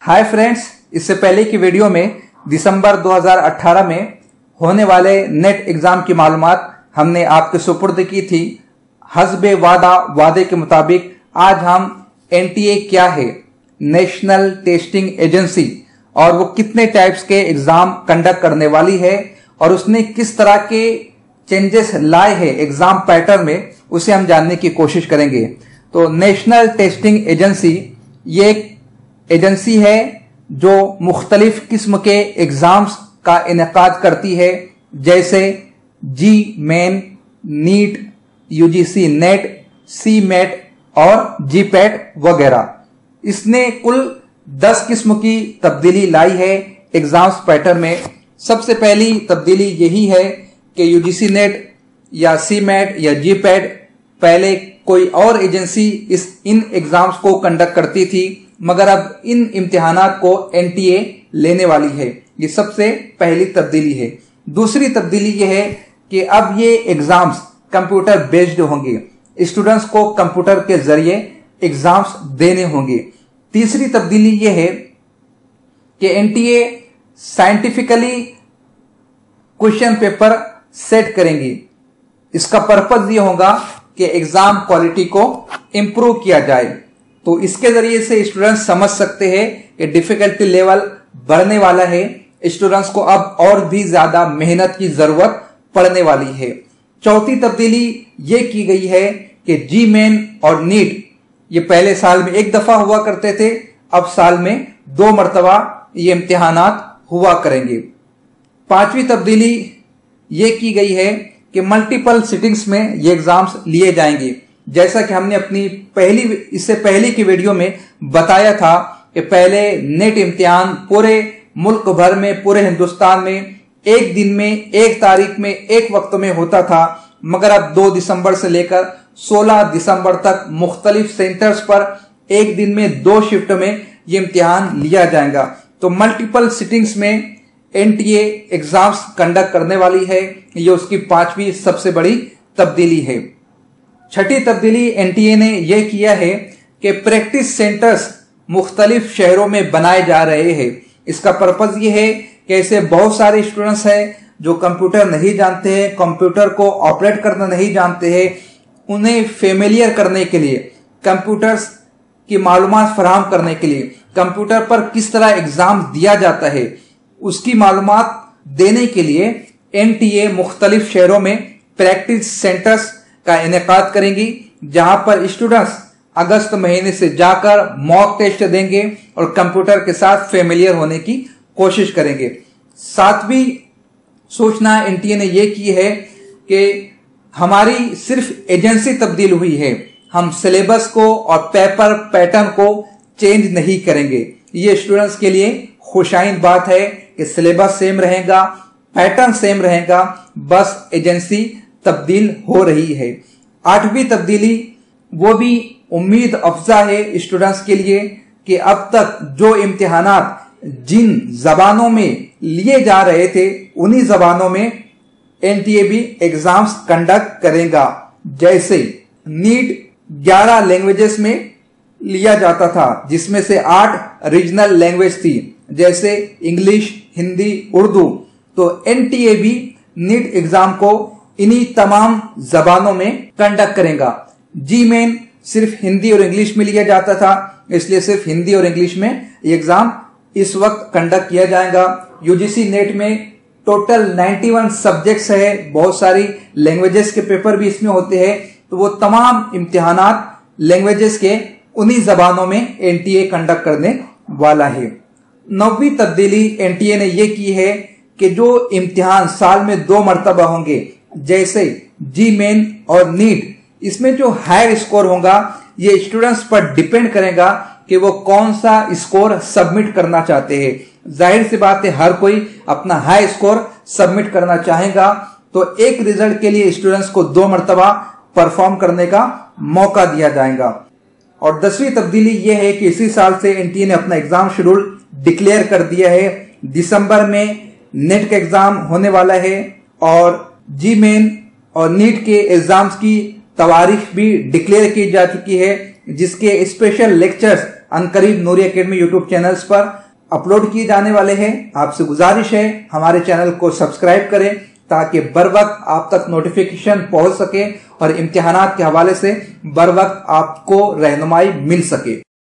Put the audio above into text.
Hi friends, इससे पहले की वीडियो में दिसंबर 2018 में होने वाले नेट एग्जाम की मालूमात हमने आपके सुपुर्द की थी। हस्बे वादे के मुताबिक आज हम एनटीए क्या है, नेशनल टेस्टिंग एजेंसी, और वो कितने टाइप्स के एग्जाम कंडक्ट करने वाली है और उसने किस तरह के चेंजेस लाए हैं एग्जाम पैटर्न में, उसे हम जानने की कोशिश करेंगे। तो नेशनल टेस्टिंग एजेंसी ये एक एजेंसी है जो मुख्तलिफ किस्म के एग्जाम्स का इनेकाद करती है, जैसे JEE Main, NEET, UGC NET, CMAT और जी पैट वगैरह। इसने कुल 10 किस्म की तब्दीली लाई है एग्जाम्स पैटर्न में। सबसे पहली तब्दीली यही है कि यूजीसी नेट या सी मेट या जी पैट पहले कोई और एजेंसी इन एग्जाम्स को कंडक्ट करती थी, मगर अब इन इम्तिहानात को एनटीए लेने वाली है। ये सबसे पहली तब्दीली है। दूसरी तब्दीली ये है कि अब ये एग्जाम्स कंप्यूटर बेस्ड होंगे, स्टूडेंट्स को कंप्यूटर के जरिए एग्जाम्स देने होंगे। तीसरी तब्दीली ये है कि NTA scientifically question paper set करेंगी। इसका पर्पज ये होगा कि एग्जाम क्वालिटी को इंप्रूव किया जाए। तो इसके जरिए से स्टूडेंट्स समझ सकते हैं कि डिफिकल्टी लेवल बढ़ने वाला है, स्टूडेंट्स को अब और भी ज्यादा मेहनत की जरूरत पड़ने वाली है। चौथी तब्दीली ये की गई है कि जी मेन और नीट ये पहले साल में एक दफा हुआ करते थे, अब साल में 2 मरतबा ये इम्तिहानात हुआ करेंगे। पांचवी तब्दीली ये की गई है कि मल्टीपल सिटिंग्स में ये एग्जाम्स लिए जाएंगे। जैसा कि हमने अपनी इससे पहले की वीडियो में बताया था कि पहले नेट इम्तिहान पूरे मुल्क भर में, पूरे हिंदुस्तान में एक दिन में, एक तारीख में, एक वक्त में होता था, मगर अब 2 दिसंबर से लेकर 16 दिसंबर तक मुख्तलिफ सेंटर्स पर एक दिन में 2 शिफ्ट में ये इम्तिहान लिया जाएगा। तो मल्टीपल सिटिंग्स में एनटीए एग्जाम्स कंडक्ट करने वाली है। ये उसकी 5वीं सबसे बड़ी तब्दीली है। छठी तब्दीली एनटीए ने यह किया है कि प्रैक्टिस सेंटर्स मुख्तलिफ शहरों में बनाए जा रहे हैं। इसका पर्पज ये है कि ऐसे बहुत सारे स्टूडेंट्स हैं जो कंप्यूटर नहीं जानते हैं, कंप्यूटर को ऑपरेट करना नहीं जानते हैं। उन्हें फेमिलियर करने के लिए, कंप्यूटर्स की मालूमात फराहम करने के लिए, कंप्यूटर पर किस तरह एग्जाम दिया जाता है उसकी मालूमात देने के लिए एनटीए मुख्तलिफ शहरों में प्रैक्टिस सेंटर्स का इनेकाद करेंगी, जहां पर स्टूडेंट्स अगस्त महीने से जाकर मॉक टेस्ट देंगे और कंप्यूटर के साथ फेमिलियर होने की कोशिश करेंगे। 7वीं सूचना एनटीए ने यह की है कि हमारी सिर्फ एजेंसी तब्दील हुई है, हम सिलेबस को और पेपर पैटर्न को चेंज नहीं करेंगे। ये स्टूडेंट्स के लिए खुशाइन बात है कि सिलेबस सेम रहेगा, पैटर्न सेम रहेगा, बस एजेंसी तब्दील हो रही है। 8वीं तब्दीली वो भी उम्मीद अफजा है स्टूडेंट्स के लिए कि अब तक जो इम्तिहानात जिन जबानों में लिए जा रहे थे उन्हीं जबानों में एनटीए भी एग्जाम्स कंडक्ट करेगा। जैसे नीट 11 लैंग्वेजेस में लिया जाता था, जिसमें से 8 रीजनल लैंग्वेज थी, जैसे इंग्लिश, हिंदी, उर्दू। तो एनटीए भी नीट एग्जाम को इन्हीं तमाम जबानों में कंडक्ट करेगा। जी मेन सिर्फ हिंदी और इंग्लिश में लिया जाता था, इसलिए सिर्फ हिंदी और इंग्लिश में ये एग्जाम इस वक्त कंडक्ट किया जाएगा। यूजीसी नेट में टोटल 91 सब्जेक्ट्स है, बहुत सारी लैंग्वेजेस के पेपर भी इसमें होते हैं, तो वो तमाम इम्तिहानात लैंग्वेजेस के उन्हीं जबानों में एनटीए कंडक्ट करने वाला है। 9वीं तब्दीली एनटीए ने यह की है कि जो इम्तिहान साल में 2 मरतबा होंगे, जैसे जी मेन और नीट, इसमें जो हायर स्कोर होगा ये स्टूडेंट्स पर डिपेंड करेगा कि वो कौन सा स्कोर सबमिट करना चाहते हैं। जाहिर सी बात है, हर कोई अपना हाई स्कोर सबमिट करना चाहेगा, तो एक रिजल्ट के लिए स्टूडेंट्स को 2 मरतबा परफॉर्म करने का मौका दिया जाएगा। और 10वीं तब्दीली यह है कि इसी साल से एनटीए ने अपना एग्जाम शेड्यूल डिक्लेयर कर दिया है। दिसंबर में नेट का एग्जाम होने वाला है और जी मेन और नीट के एग्जाम्स की तारीख भी डिक्लेयर की जा चुकी है, जिसके स्पेशल लेक्चर्स अनकरीब नूरी एकेडमी यूट्यूब चैनल्स पर अपलोड किए जाने वाले हैं। आपसे गुजारिश है हमारे चैनल को सब्सक्राइब करें ताकि बर वक्त आप तक नोटिफिकेशन पहुंच सके और इम्तिहानात के हवाले से बर वक्त आपको रहनुमाई मिल सके।